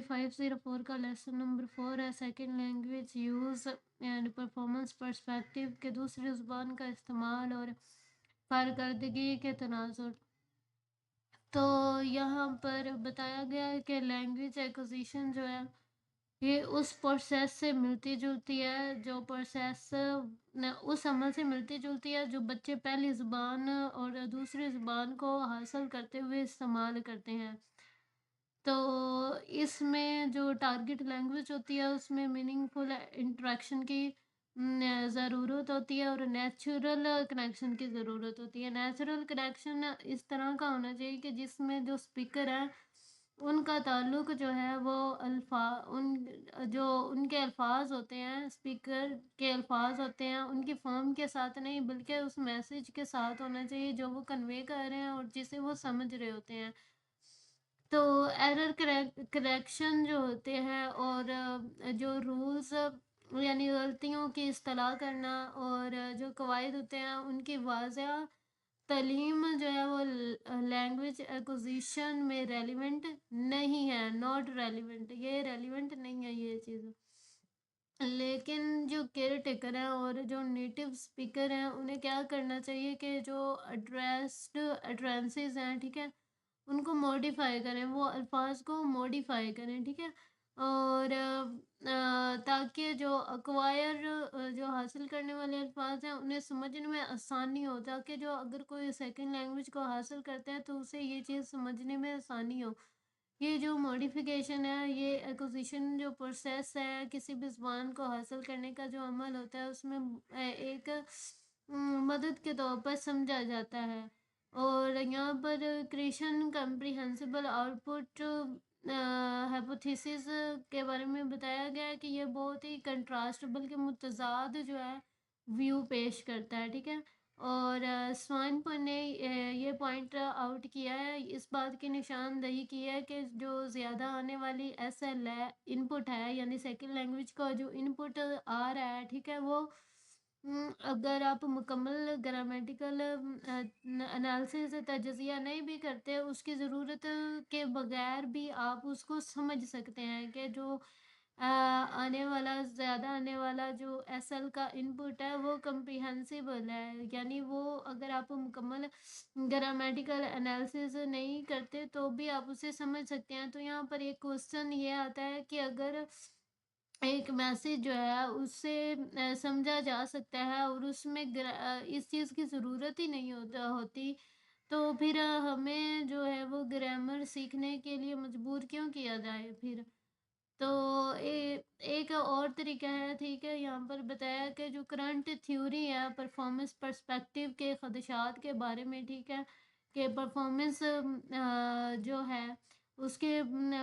504 کا lesson number 4 ہے second language use and performance perspective کے دوسری زبان کا استعمال اور کارکردگی کے تناظر۔ تو یہاں پر بتایا گیا ہے کہ لینگویج ایکوزیشن جو ہے یہ اس پروسیس سے ملتی جلتی ہے، جو پروسیس اس عمل سے ملتی جلتی ہے جو بچے پہلی زبان اور دوسری زبان کو حاصل کرتے ہوئے استعمال کرتے ہیں۔ تو اس میں جو ٹارگٹ لینگویج ہوتی ہے اس میں میننگ فل انٹریکشن کی ضرورت ہوتی ہے اور نیچرل کنیکشن کی ضرورت ہوتی ہے۔ نیچرل کنیکشن اس طرح کا ہونا چاہیے کہ جس میں جو اسپیکر ہیں ان کا تعلق جو ہے وہ ان کے الفاظ ہوتے ہیں، اسپیکر کے الفاظ ہوتے ہیں، ان کی فارم کے ساتھ نہیں بلکہ اس میسج کے ساتھ ہونا چاہیے جو وہ کنوے کر رہے ہیں اور جسے وہ سمجھ رہے ہوتے ہیں۔ تو ایرر کریکشن جو ہوتے ہیں اور جو رولز یعنی غلطیوں کی اصطلاح کرنا اور جو قواعد ہوتے ہیں ان کی واضح تعلیم جو ہے وہ لینگویج ایکوزیشن میں ریلیونٹ نہیں ہے، ناٹ ریلیونٹ، یہ ریلیونٹ نہیں ہے یہ چیز۔ لیکن جو کیئر ٹیکر ہیں اور جو نیٹو اسپیکر ہیں انہیں کیا کرنا چاہیے کہ جو اٹرینسز ہیں، ٹھیک ہے، ان کو موڈیفائی کریں، وہ الفاظ کو موڈیفائی کریں، ٹھیک ہے، اور تاکہ جو اکوائر جو حاصل کرنے والے الفاظ ہیں انہیں سمجھنے میں آسانی ہو، تاکہ جو اگر کوئی سیکنڈ لینگویج کو حاصل کرتا ہے تو اسے یہ چیز سمجھنے میں آسانی ہو۔ یہ جو موڈیفیکیشن ہے، یہ ایکوزیشن جو پروسیس ہے کسی بھی زبان کو حاصل کرنے کا جو عمل ہوتا ہے اس میں ایک مدد کے طور پر سمجھا جاتا ہے۔ اور یہاں پر creation comprehensible out put hypothesis کے بارے میں بتایا گیا ہے کہ یہ بہت ہی کنٹراسٹ بلکہ متضاد جو ہے ویو پیش کرتا ہے، ٹھیک ہے۔ اور سوائن پن نے یہ پوائنٹ آؤٹ کیا ہے، اس بات کی نشاندہی کی ہے کہ جو زیادہ آنے والی ایس ایل ہے ان پٹ ہے، یعنی سیکنڈ لینگویج کا جو ان پٹ آ رہا ہے، ٹھیک ہے، وہ اگر آپ مکمل گرامیٹیکل انالیسس تجزیہ نہیں بھی کرتے اس کی ضرورت کے بغیر بھی آپ اس کو سمجھ سکتے ہیں کہ جو زیادہ آنے والا جو ایس ایل کا ان پٹ ہے وہ کمپریہنسیبل ہے، یعنی وہ اگر آپ مکمل گرامیٹیکل انالیسس نہیں کرتے تو بھی آپ اسے سمجھ سکتے ہیں۔ تو یہاں پر ایک کوسچن یہ آتا ہے کہ اگر ایک میسج جو ہے اس سے سمجھا جا سکتا ہے اور اس میں اس چیز کی ضرورت ہی نہیں ہوتی تو پھر ہمیں جو ہے وہ گرامر سیکھنے کے لیے مجبور کیوں کیا جائے پھر؟ تو ایک اور طریقہ ہے، ٹھیک ہے، یہاں پر بتایا کہ جو کرنٹ تھیوری ہے پرفارمنس پرسپیکٹیو کے خدشات کے بارے میں، ٹھیک ہے، کہ پرفارمنس جو ہے اس کے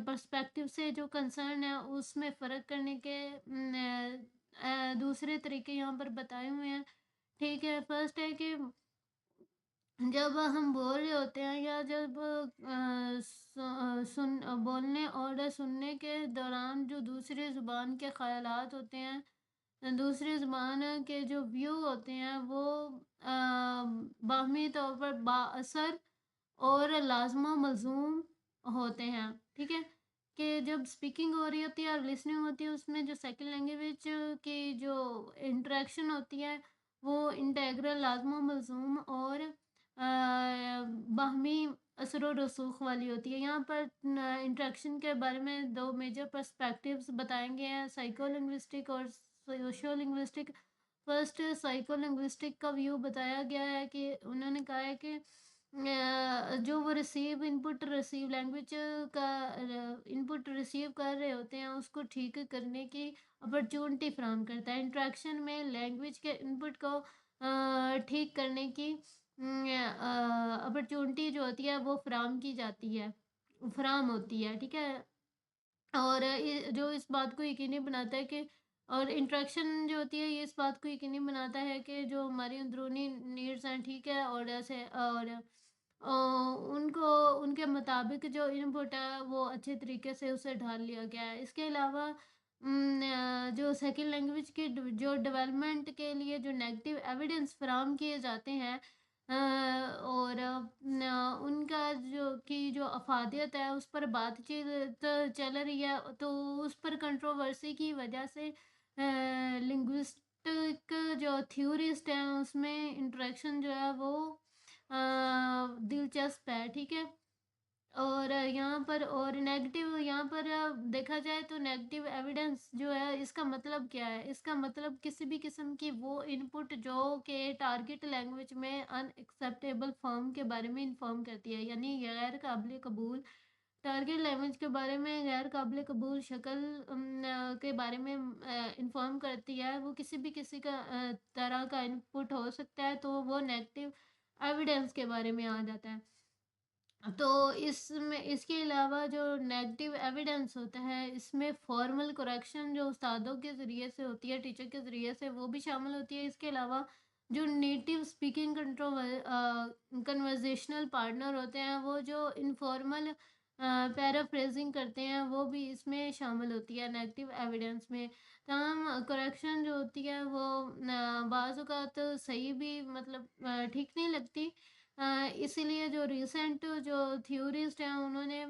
پرسپیکٹیو سے جو کنسرن ہے اس میں فرق کرنے کے دوسرے طریقے یہاں پر بتائے ہوئے ہیں، ٹھیک ہے۔ فرسٹ ہے کہ جب ہم بول رہے ہوتے ہیں یا جب بولنے اور سننے کے دوران جو دوسری زبان کے خیالات ہوتے ہیں، دوسری زبان کے جو ویو ہوتے ہیں وہ باہمی طور پر با اثر اور لازم و ملزوم ہوتے ہیں، ٹھیک ہے، کہ جب اسپیکنگ ہو رہی ہوتی ہے اور لسننگ ہوتی ہے اس میں جو سیکنڈ لینگویج کی جو انٹریکشن ہوتی ہے وہ انٹیگرل، لازم و ملزوم اور باہمی اثر و رسوخ والی ہوتی ہے۔ یہاں پر انٹریکشن کے بارے میں دو میجر پرسپیکٹیوز بتائیں گے ہیں، سائیکو لنگوسٹک اور socio linguistic. First psycho linguistic کا ویو بتایا گیا ہے کہ انہوں نے کہا ہے کہ جو وہ ریسیو لینگویج کا ان پٹ ریسیو کر رہے ہوتے ہیں اس کو ٹھیک کرنے کی اپرچونٹی فراہم کرتا ہے۔ انٹریکشن میں لینگویج کے ان پٹ کو ٹھیک کرنے کی اپرچونٹی جو ہوتی ہے وہ فراہم ہوتی ہے، ٹھیک ہے، اور جو اس بات کو یقینی بناتا ہے کہ اور انٹریکشن جو ہوتی ہے یہ اس بات کو یقینی بناتا ہے کہ جو ہماری اندرونی نیڈز ہیں، ٹھیک ہے، اور ایسے اور ان کے مطابق جو ان پٹ ہے وہ اچھے طریقے سے اسے ڈھال لیا گیا ہے۔ اس کے علاوہ جو سیکنڈ لینگویج کی جو ڈیولپمنٹ کے لیے جو نیگیٹو ایویڈنس فراہم کیے جاتے ہیں اور ان کا جو افادیت ہے اس پر بات چیت چل رہی ہے، تو اس پر کنٹروورسی کی وجہ سے لنگوسٹک جو تھیورسٹ ہیں اس میں انٹریکشن جو ہے وہ دلچسپ ہے، ٹھیک ہے۔ اور یہاں پر اور نیگیٹو یہاں پر دیکھا جائے تو نیگیٹو ایویڈنس جو ہے اس کا مطلب کیا ہے؟ اس کا مطلب کسی بھی قسم کی وہ انپٹ جو کہ ٹارگٹ لینگویج میں ان ایکسیپٹیبل فارم کے بارے میں انفارم کرتی ہے، یعنی غیر قابل قبول ٹارگٹ لینگویج کے بارے میں غیر قابل قبول شکل کے بارے میں انفارم کرتی ہے، وہ کسی کا طرح کا انپٹ ہو سکتا ہے، تو وہ نیگیٹو ایویڈنس کے بارے میں آ جاتا ہے۔ تو اس کے علاوہ جو نیگیٹو ایویڈنس ہوتا ہے اس میں فارمل کریکشن جو استادوں کے ذریعے سے ہوتی ہے، ٹیچر کے ذریعے سے، وہ بھی شامل ہوتی ہے۔ اس کے علاوہ جو نیٹو اسپیکنگ کنورزیشنل پارٹنر ہوتے ہیں، وہ جو انفارمل پیرافریزنگ کرتے ہیں، وہ بھی اس میں شامل ہوتی ہے نیگیٹو ایویڈنس میں۔ تاہم کریکشن جو ہوتی ہے وہ بعض اوقات صحیح بھی مطلب ٹھیک نہیں لگتی، اسی لیے جو ریسنٹ جو تھیوریسٹ ہیں انہوں نے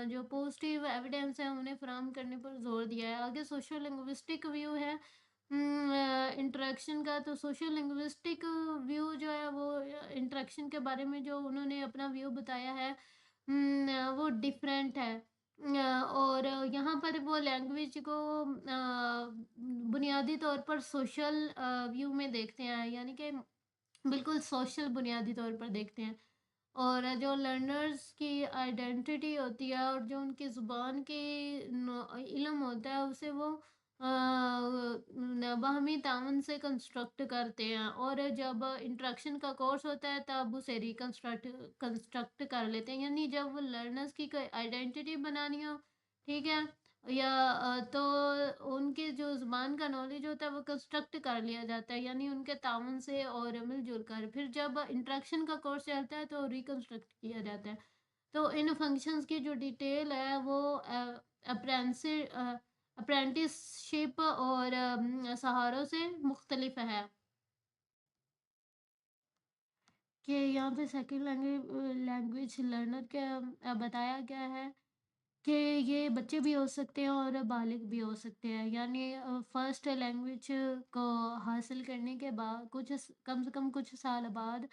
جو پوزیٹیو ایویڈنس ہیں انہیں فراہم کرنے پر زور دیا ہے۔ آگے سوشل لنگوسٹک ویو ہے انٹریکشن کا، تو سوشل لنگوسٹک ویو جو ہے وہ انٹریکشن کے بارے میں جو انہوں نے اپنا ویو بتایا ہے وہ ڈیفرنٹ ہے، اور یہاں پر وہ لینگویج کو بنیادی طور پر سوشل ویو میں دیکھتے ہیں، یعنی کہ بالکل سوشل بنیادی طور پر دیکھتے ہیں، اور جو لرنرز کی آئیڈینٹی ہوتی ہے اور جو ان کی زبان کی علم ہوتا ہے اسے وہ باہمی تعاون سے کنسٹرکٹ کرتے ہیں، اور جب انٹریکشن کا کورس ہوتا ہے تب اسے کنسٹرکٹ کر لیتے ہیں، یعنی جب وہ لرنرز کی کوئی آئیڈینٹی بنانی ہو، ٹھیک ہے، یا تو ان کی جو زبان کا نالج ہوتا ہے وہ کنسٹرکٹ کر لیا جاتا ہے، یعنی ان کے تعاون سے اور مل جل کر، پھر جب انٹریکشن کا کورس چلتا ہے تو ریکنسٹرکٹ کیا جاتا ہے۔ تو ان فنکشنز کی جو ڈیٹیل ہے وہ اپرینٹس شپ اور سہاروں سے مختلف ہے، کہ یہاں پہ سیکنڈ لینگویج لرنر کا بتایا گیا ہے کہ یہ بچے بھی ہو سکتے ہیں اور بالغ بھی ہو سکتے ہیں، یعنی فرسٹ لینگویج کو حاصل کرنے کے بعد کم سے کم کچھ سال بعد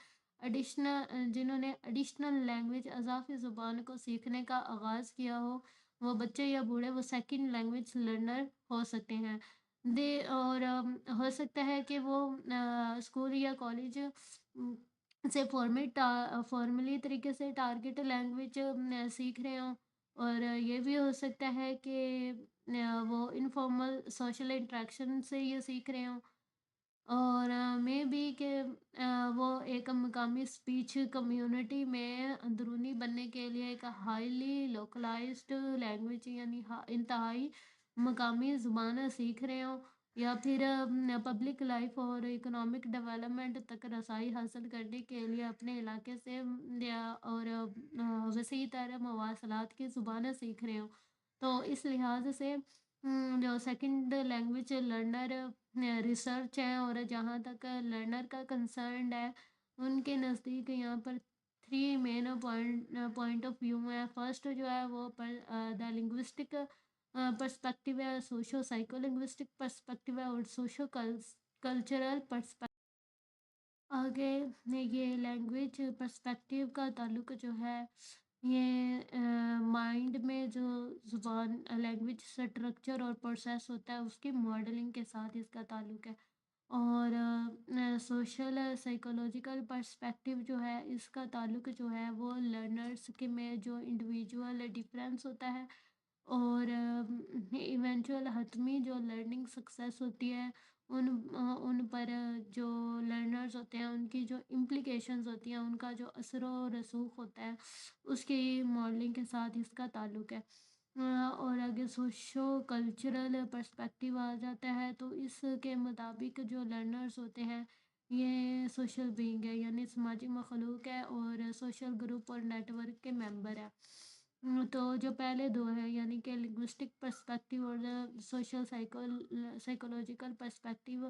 جنہوں نے ایڈیشنل لینگویج اضافی زبان کو سیکھنے کا آغاز کیا ہو، وہ بچے یا بوڑھے وہ سیکنڈ لینگویج لرنر ہو سکتے ہیں۔ اور ہو سکتا ہے کہ وہ اسکول یا کالج سے فارملی طریقے سے ٹارگٹ لینگویج سیکھ رہے ہوں، اور یہ بھی ہو سکتا ہے کہ وہ انفارمل سوشل انٹریکشن سے یہ سیکھ رہے ہوں، اور میں بھی کہ وہ ایک مقامی اسپیچ کمیونٹی میں اندرونی بننے کے لیے ایک ہائیلی لوکلائزڈ لینگویج یعنی انتہائی مقامی زبان سیکھ رہے ہوں، یا پھر پبلک لائف اور اکنامک ڈیولپمنٹ تک رسائی حاصل کرنے کے لیے اپنے علاقے سے اور وسیع تر مواصلات کی زبانیں سیکھ رہے ہوں۔ تو اس لحاظ سے جو سیکنڈ لینگویج لرنر ریسرچ ہے، اور جہاں تک لرنر کا کنسرنڈ ہے ان کے نزدیک یہاں پر 3 مین پوائنٹ آف ویو ہے۔ فرسٹ جو ہے وہ دا لنگوسٹک پرسپیکٹیو ہے، سوشو سائیکو لنگوسٹک پرسپیکٹیو ہے، اور سوشو کلچرل پرسپیکٹیو۔ آگے یہ لینگویج پرسپیکٹیو کا تعلق جو ہے یہ مائنڈ میں جو زبان لینگویج اسٹرکچر اور پروسیس ہوتا ہے اس کی ماڈلنگ کے ساتھ اس کا تعلق ہے، اور سوشل سائیکولوجیکل پرسپیکٹیو جو ہے اس کا تعلق جو ہے وہ لرنرس کے میں جو انڈیویجول ڈفرینس ہوتا ہے، اور ایونچوئل حتمی جو لرننگ سکسیس ہوتی ہے ان پر جو لرنرز ہوتے ہیں ان کی جو امپلیکیشنز ہوتی ہیں، ان کا جو اثر و رسوخ ہوتا ہے اس کی ماڈلنگ کے ساتھ اس کا تعلق ہے۔ اور آگے سوشو کلچرل پرسپیکٹیو آ جاتا ہے، تو اس کے مطابق جو لرنرز ہوتے ہیں یہ سوشل بینگ ہے، یعنی سماجی مخلوق ہے، اور سوشل گروپ اور نیٹ ورک کے ممبر ہے۔ تو جو پہلے دو ہیں یعنی کہ لنگوسٹک پرسپیکٹیو اور سوشل سائیکولوجیکل پرسپیکٹیو،